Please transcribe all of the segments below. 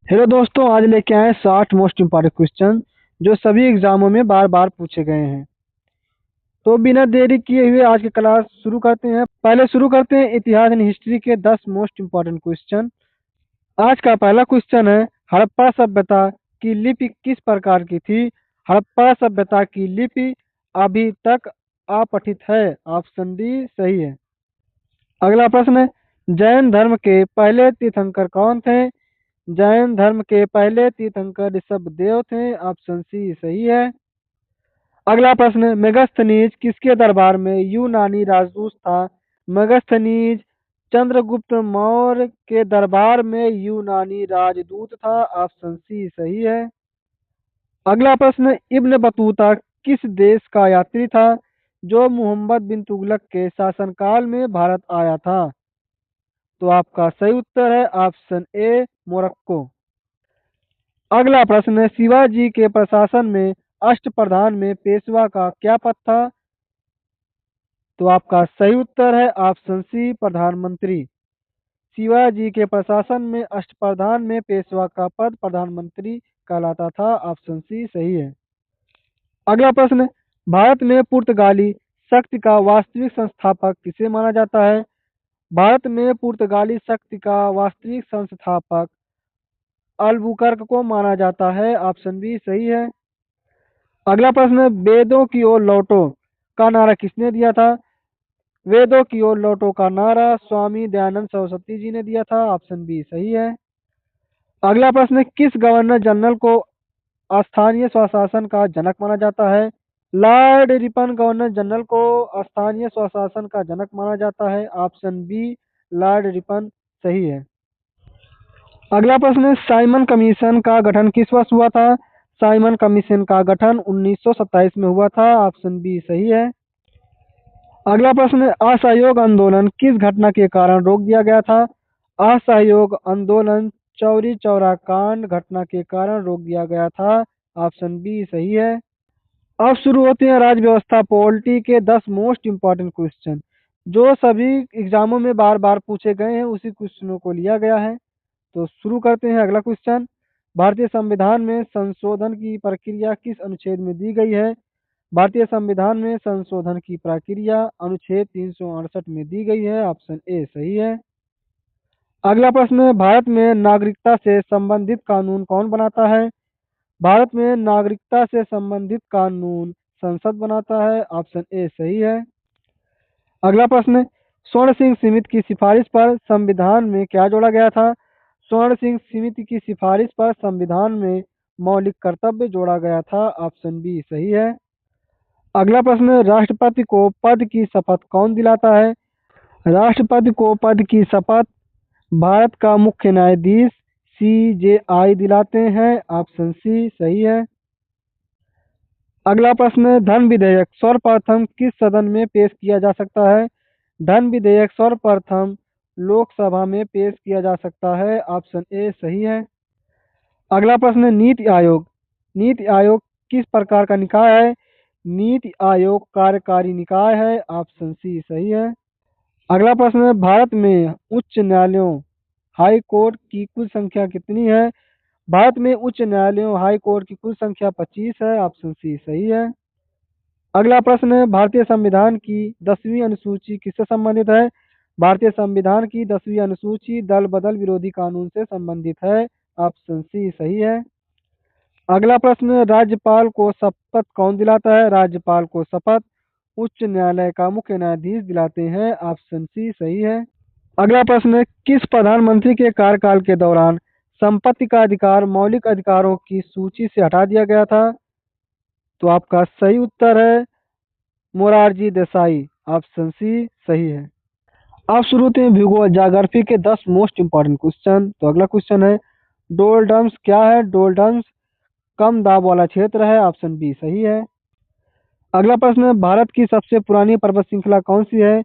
Hello दोस्तों, आज लेके आए 60 मोस्ट इम्पॉर्टेंट क्वेश्चन जो सभी एग्जामों में बार बार पूछे गए हैं। तो बिना देरी किए हुए आज की क्लास शुरू करते हैं। पहले शुरू करते हैं इतिहास एंड हिस्ट्री के 10 मोस्ट इम्पॉर्टेंट क्वेश्चन। आज का पहला क्वेश्चन है, हड़प्पा सभ्यता की लिपि किस प्रकार की थी? हड़प्पा सभ्यता की लिपि अभी तक अपठित है। ऑप्शन डी सही है। अगला प्रश्न है, जैन धर्म के पहले तीर्थंकर कौन थे? जैन धर्म के पहले तीर्थंकर ऋषभदेव थे। ऑप्शन सी सही है। अगला प्रश्न, मेगास्थनीज किसके दरबार में यूनानी राजदूत था? मेगास्थनीज चंद्रगुप्त मौर्य के दरबार में यूनानी राजदूत था। ऑप्शन सी सही है। अगला प्रश्न, इब्न बतूता किस देश का यात्री था जो मोहम्मद बिन तुगलक के शासनकाल में भारत आया था? तो आपका सही उत्तर है ऑप्शन ए मोरक्को। अगला प्रश्न है, शिवाजी के प्रशासन में अष्टप्रधान में पेशवा का क्या पद था? तो आपका सही उत्तर है ऑप्शन सी प्रधानमंत्री। शिवाजी के प्रशासन में अष्टप्रधान में पेशवा का पद प्रधानमंत्री कहलाता था। ऑप्शन सी सही है। अगला प्रश्न, भारत में पुर्तगाली शक्ति का वास्तविक संस्थापक किसे माना जाता है? भारत में पुर्तगाली शक्ति का वास्तविक संस्थापक अल्बुकर्क को माना जाता है। ऑप्शन बी सही है। अगला प्रश्न, वेदों की ओर लौटो का नारा किसने दिया था? वेदों की ओर लौटो का नारा स्वामी दयानंद सरस्वती जी ने दिया था। ऑप्शन बी सही है। अगला प्रश्न, किस गवर्नर जनरल को स्थानीय स्वशासन का जनक माना जाता है? लॉर्ड रिपन गवर्नर जनरल को स्थानीय स्वशासन का जनक माना जाता है। ऑप्शन बी लॉर्ड रिपन सही है। अगला प्रश्न, साइमन कमीशन का गठन किस वर्ष हुआ था? साइमन कमीशन का गठन 1927 में हुआ था। ऑप्शन बी सही है। अगला प्रश्न, असहयोग आंदोलन किस घटना के कारण रोक दिया गया था? असहयोग आंदोलन चौरी चौरा कांड घटना के कारण रोक दिया गया था। ऑप्शन बी सही है। अब शुरू होते हैं राज्य व्यवस्था पॉलिटी के 10 मोस्ट इम्पॉर्टेंट क्वेश्चन जो सभी एग्जामों में बार बार पूछे गए हैं। उसी क्वेश्चनों को लिया गया है। तो शुरू करते हैं। अगला क्वेश्चन, भारतीय संविधान में संशोधन की प्रक्रिया किस अनुच्छेद में दी गई है? भारतीय संविधान में संशोधन की प्रक्रिया अनुच्छेद 368 में दी गई है। ऑप्शन ए सही है। अगला प्रश्न, भारत में नागरिकता से संबंधित कानून कौन बनाता है? भारत में नागरिकता से संबंधित कानून संसद बनाता है। ऑप्शन ए सही है। अगला प्रश्न, स्वर्ण सिंह समिति की सिफारिश पर संविधान में क्या जोड़ा गया था? स्वर्ण सिंह समिति की सिफारिश पर संविधान में मौलिक कर्तव्य जोड़ा गया था। ऑप्शन बी सही है। अगला प्रश्न, राष्ट्रपति को पद की शपथ कौन दिलाता है? राष्ट्रपति को पद की शपथ भारत का मुख्य न्यायाधीश CJI दिलाते हैं। ऑप्शन सी सही है। अगला प्रश्न, धन विधेयक सर्वप्रथम किस सदन में पेश किया जा सकता है? धन विधेयक सर्वप्रथम लोकसभा में पेश किया जा सकता है। ऑप्शन ए सही है। अगला प्रश्न, नीति आयोग। नीति आयोग किस प्रकार का निकाय है? नीति आयोग कार्यकारी निकाय है। ऑप्शन सी सही है। अगला प्रश्न है, भारत में उच्च न्यायालयों हाई कोर्ट की कुल संख्या कितनी है? भारत में उच्च न्यायालयों हाई कोर्ट की कुल संख्या 25 है। ऑप्शन सी सही है। अगला प्रश्न है, भारतीय संविधान की 10वीं अनुसूची किससे संबंधित है? भारतीय संविधान की 10वीं अनुसूची दल बदल विरोधी कानून से संबंधित है। ऑप्शन सी सही है। अगला प्रश्न, राज्यपाल को शपथ कौन दिलाता है? राज्यपाल को शपथ उच्च न्यायालय का मुख्य न्यायाधीश दिलाते हैं। ऑप्शन सी सही है। अगला प्रश्न, किस प्रधानमंत्री के कार्यकाल के दौरान संपत्ति का अधिकार मौलिक अधिकारों की सूची से हटा दिया गया था? तो आपका सही उत्तर है मोरारजी देसाई। ऑप्शन सी सही है। अब शुरू होते हैं भूगोल ज्योग्राफी के 10 मोस्ट इंपॉर्टेंट क्वेश्चन। तो अगला क्वेश्चन है, डोलडम्स क्या है? डोलडम्स कम दाब वाला क्षेत्र है। ऑप्शन बी सही है। अगला प्रश्न है, भारत की सबसे पुरानी पर्वत श्रृंखला कौन सी है?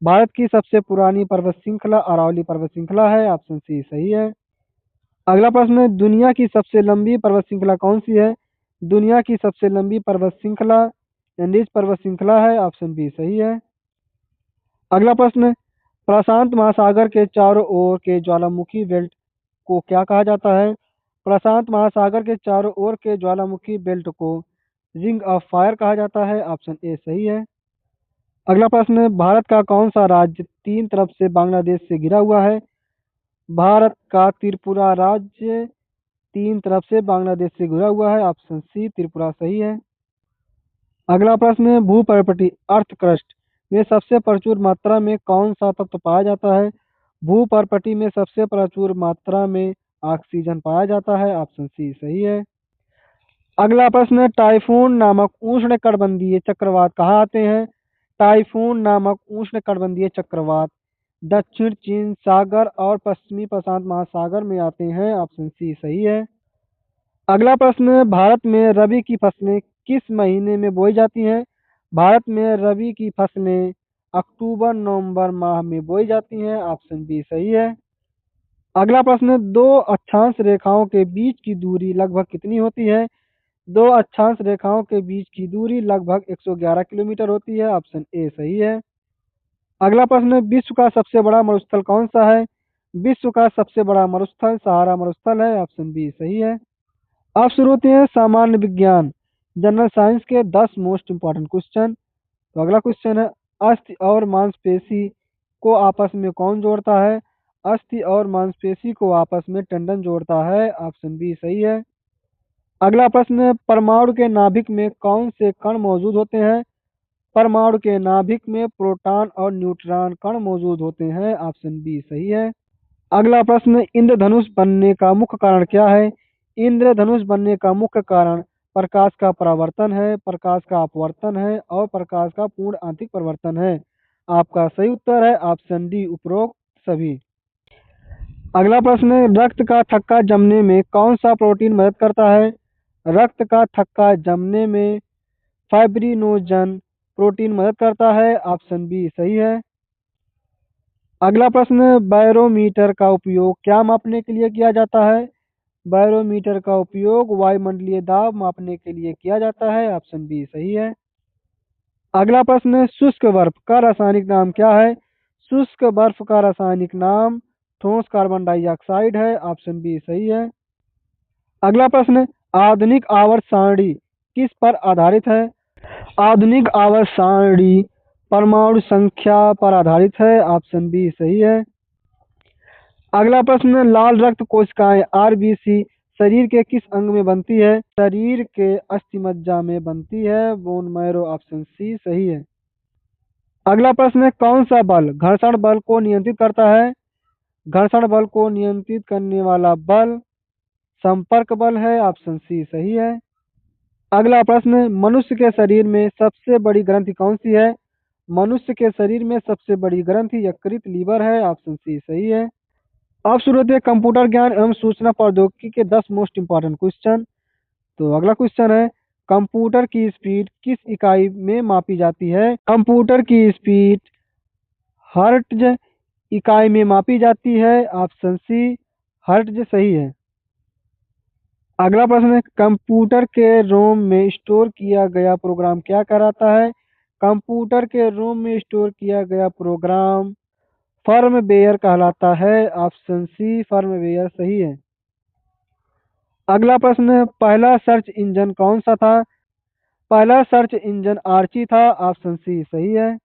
भारत की सबसे पुरानी पर्वत श्रृंखला अरावली पर्वत श्रृंखला है। ऑप्शन सी सही है। अगला प्रश्न है, दुनिया की सबसे लंबी पर्वत श्रृंखला कौन सी है? दुनिया की सबसे लंबी पर्वत श्रृंखला एंडीज पर्वत श्रृंखला है। ऑप्शन बी सही है। अगला प्रश्न, प्रशांत महासागर के चारों ओर के ज्वालामुखी बेल्ट को क्या कहा जाता है? प्रशांत महासागर के चारों ओर के ज्वालामुखी बेल्ट को रिंग ऑफ फायर कहा जाता है। ऑप्शन ए सही है। अगला प्रश्न है, भारत का कौन सा राज्य तीन तरफ से बांग्लादेश से घिरा हुआ है? भारत का त्रिपुरा राज्य तीन तरफ से बांग्लादेश से घिरा हुआ है। ऑप्शन सी त्रिपुरा सही है। अगला प्रश्न है, भूपर्पटी अर्थ क्रस्ट में सबसे प्रचुर मात्रा में कौन सा तत्व पाया जाता है? भूपर्पटी में सबसे प्रचुर मात्रा में ऑक्सीजन पाया जाता है। ऑप्शन सी सही है। अगला प्रश्न है, टाइफून नामक उष्णकटिबंधीय चक्रवात कहाँ आते हैं? टाइफून नामक उष्णकटिबंधीय चक्रवात दक्षिण चीन सागर और पश्चिमी प्रशांत महासागर में आते हैं। ऑप्शन सी सही है। अगला प्रश्न है, भारत में रबी की फसलें किस महीने में बोई जाती हैं? भारत में रबी की फसलें अक्टूबर नवंबर माह में बोई जाती हैं। ऑप्शन बी सही है। अगला प्रश्न है, दो अक्षांश रेखाओं के बीच की दूरी लगभग कितनी होती है? दो अक्षांश रेखाओं के बीच की दूरी लगभग 111 किलोमीटर होती है। ऑप्शन ए सही है। अगला प्रश्न है, विश्व का सबसे बड़ा मरुस्थल कौन सा है? विश्व का सबसे बड़ा मरुस्थल सहारा मरुस्थल है। ऑप्शन बी सही है। अब शुरू होते हैं सामान्य विज्ञान जनरल साइंस के 10 मोस्ट इंपॉर्टेंट क्वेश्चन। तो अगला क्वेश्चन है, अस्थि और मांसपेशी को आपस में कौन जोड़ता है? अस्थि और मांसपेशी को आपस में टेंडन जोड़ता है। ऑप्शन बी सही है। अगला प्रश्न है, परमाणु के नाभिक में कौन से कण मौजूद होते हैं? परमाणु के नाभिक में प्रोटॉन और न्यूट्रॉन कण मौजूद होते हैं। ऑप्शन बी सही है। अगला प्रश्न, इंद्रधनुष बनने का मुख्य कारण क्या है? इंद्रधनुष बनने का मुख्य कारण प्रकाश का परावर्तन है, प्रकाश का अपवर्तन है और प्रकाश का पूर्ण आंतरिक परिवर्तन है। आपका सही उत्तर है ऑप्शन डी उपरोक्त सभी। अगला प्रश्न है, रक्त का थक्का जमने में कौन सा प्रोटीन मदद करता है? रक्त का थक्का जमने में फाइब्रिनोजन प्रोटीन मदद करता है। ऑप्शन बी सही है। अगला प्रश्न, बैरोमीटर का उपयोग क्या मापने के लिए किया जाता है? बैरोमीटर का उपयोग वायुमंडलीय दाब मापने के लिए किया जाता है। ऑप्शन बी सही है। अगला प्रश्न, शुष्क बर्फ का रासायनिक नाम क्या है? शुष्क बर्फ का रासायनिक नाम ठोस कार्बन डाइऑक्साइड है। ऑप्शन बी सही है। अगला प्रश्न, आधुनिक आवर्त सारणी किस पर आधारित है? आधुनिक आवर्त सारणी परमाणु संख्या पर आधारित है। ऑप्शन बी सही है। अगला प्रश्न, लाल रक्त कोशिकाएं आरबीसी शरीर के किस अंग में बनती है? शरीर के अस्थिमज्जा में बनती है, बोन मैरो। ऑप्शन सी सही है। अगला प्रश्न है, कौन सा बल घर्षण बल को नियंत्रित करता है? घर्षण बल को नियंत्रित करने वाला बल संपर्क बल है। ऑप्शन सी सही है। अगला प्रश्न, मनुष्य के शरीर में सबसे बड़ी ग्रंथि कौन सी है? मनुष्य के शरीर में सबसे बड़ी ग्रंथि यकृत लीवर है। ऑप्शन सी सही है। अब शुरू होते हैं कंप्यूटर ज्ञान एवं सूचना प्रौद्योगिकी के 10 मोस्ट इंपॉर्टेंट क्वेश्चन। तो अगला क्वेश्चन है, कंप्यूटर की स्पीड किस इकाई में मापी जाती है? कंप्यूटर की स्पीड हर्ट्ज इकाई में मापी जाती है। ऑप्शन सी हर्ट्ज सही है। अगला प्रश्न है, कंप्यूटर के रोम में स्टोर किया गया प्रोग्राम क्या कहलाता है? कंप्यूटर के रोम में स्टोर किया गया प्रोग्राम फर्मवेयर कहलाता है। ऑप्शन सी फर्मवेयर सही है। अगला प्रश्न है, पहला सर्च इंजन कौन सा था? पहला सर्च इंजन आर्ची था। ऑप्शन सी सही है।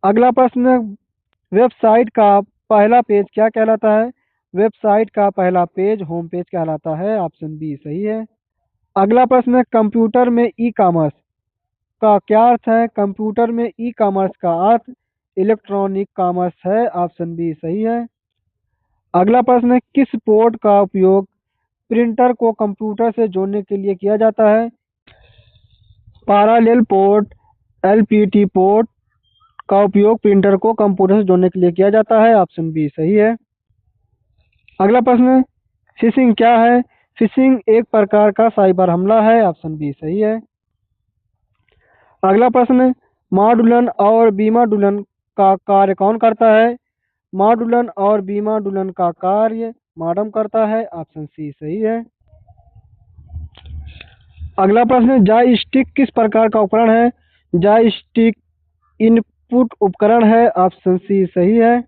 अगला प्रश्न, वेबसाइट का पहला पेज क्या कहलाता है? वेबसाइट का पहला पेज होम पेज कहलाता है। ऑप्शन बी सही है। अगला प्रश्न, कंप्यूटर में ई कॉमर्स का क्या अर्थ है? कंप्यूटर में ई कॉमर्स का अर्थ इलेक्ट्रॉनिक कॉमर्स है। ऑप्शन बी सही है। अगला प्रश्न है, किस पोर्ट का उपयोग प्रिंटर को कंप्यूटर से जोड़ने के लिए किया जाता है? पैरेलल पोर्ट एलपीटी पोर्ट का उपयोग प्रिंटर को कंप्यूटर से जोड़ने के लिए किया जाता है। ऑप्शन बी सही है। अगला प्रश्न, फिशिंग क्या है? फिशिंग एक प्रकार का साइबर हमला है। ऑप्शन बी सही है। अगला प्रश्न, मॉड्यूलन और बीमाडुलन का कार्य कौन करता है? मॉड्यूलन और बीमाडुलन का कार्य मॉडम करता है। ऑप्शन सी सही है। अगला प्रश्न, जॉयस्टिक किस प्रकार का उपकरण है? जॉयस्टिक इनपुट उपकरण है। ऑप्शन सी सही है।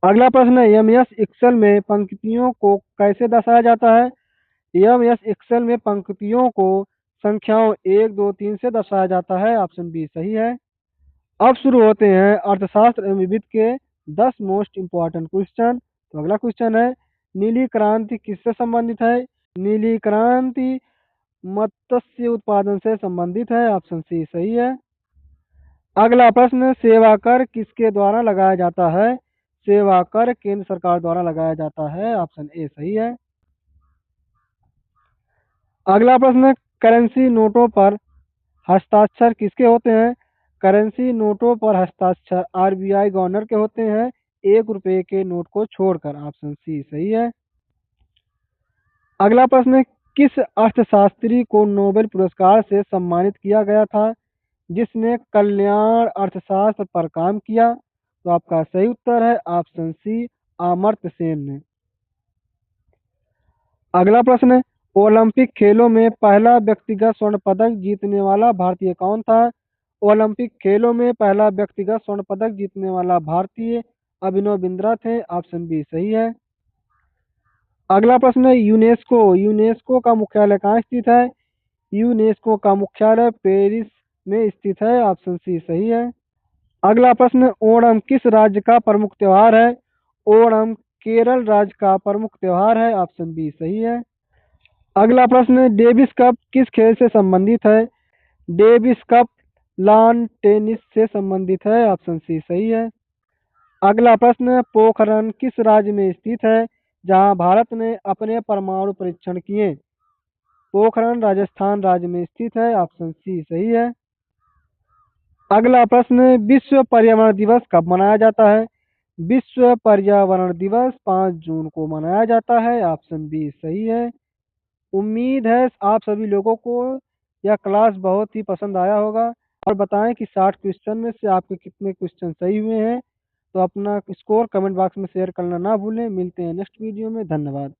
अगला प्रश्न है एम एस एक्सेल में पंक्तियों को कैसे दर्शाया जाता है। एम एस एक्सेल में पंक्तियों को संख्याओं 1 2 3 से दर्शाया जाता है। ऑप्शन बी सही है। अब शुरू होते हैं अर्थशास्त्र एवं वित्त के 10 मोस्ट इंपॉर्टेंट क्वेश्चन। तो अगला क्वेश्चन है नीली क्रांति किससे संबंधित है। नीली क्रांति मत्स्य उत्पादन से संबंधित है। ऑप्शन सी सही है। अगला प्रश्न सेवा कर किसके द्वारा लगाया जाता है। सेवा कर केंद्र सरकार द्वारा लगाया जाता है। ऑप्शन ए सही है। अगला प्रश्न करेंसी नोटों पर हस्ताक्षर किसके होते हैं। करेंसी नोटों पर हस्ताक्षर आरबीआई गवर्नर के होते हैं 1 रुपए के नोट को छोड़कर। ऑप्शन सी सही है। अगला प्रश्न किस अर्थशास्त्री को नोबेल पुरस्कार से सम्मानित किया गया था जिसने कल्याण अर्थशास्त्र पर काम किया। तो आपका सही उत्तर है ऑप्शन सी अमर्त्य सेन ने। अगला प्रश्न ओलंपिक खेलों में पहला व्यक्तिगत स्वर्ण पदक जीतने वाला भारतीय कौन था। ओलंपिक खेलों में पहला व्यक्तिगत स्वर्ण पदक जीतने वाला भारतीय अभिनव बिंद्रा थे। ऑप्शन बी सही है। अगला प्रश्न है यूनेस्को यूनेस्को का मुख्यालय कहाँ स्थित है। यूनेस्को का मुख्यालय पेरिस में स्थित है। ऑप्शन सी सही है। अगला प्रश्न ओणम किस राज्य का प्रमुख त्योहार है। ओणम केरल राज्य का प्रमुख त्योहार है। ऑप्शन बी सही है। अगला प्रश्न डेविस कप किस खेल से संबंधित है। डेविस कप लॉन टेनिस से संबंधित है। ऑप्शन सी सही है। अगला प्रश्न पोखरण किस राज्य में स्थित है जहां भारत ने अपने परमाणु परीक्षण किए। पोखरण राजस्थान राज्य में स्थित है। ऑप्शन सी सही है। अगला प्रश्न विश्व पर्यावरण दिवस कब मनाया जाता है। विश्व पर्यावरण दिवस 5 जून को मनाया जाता है। ऑप्शन बी सही है। उम्मीद है आप सभी लोगों को यह क्लास बहुत ही पसंद आया होगा और बताएं कि 60 क्वेश्चन में से आपके कितने क्वेश्चन सही हुए हैं। तो अपना स्कोर कमेंट बॉक्स में शेयर करना ना भूलें। मिलते हैं नेक्स्ट वीडियो में। धन्यवाद।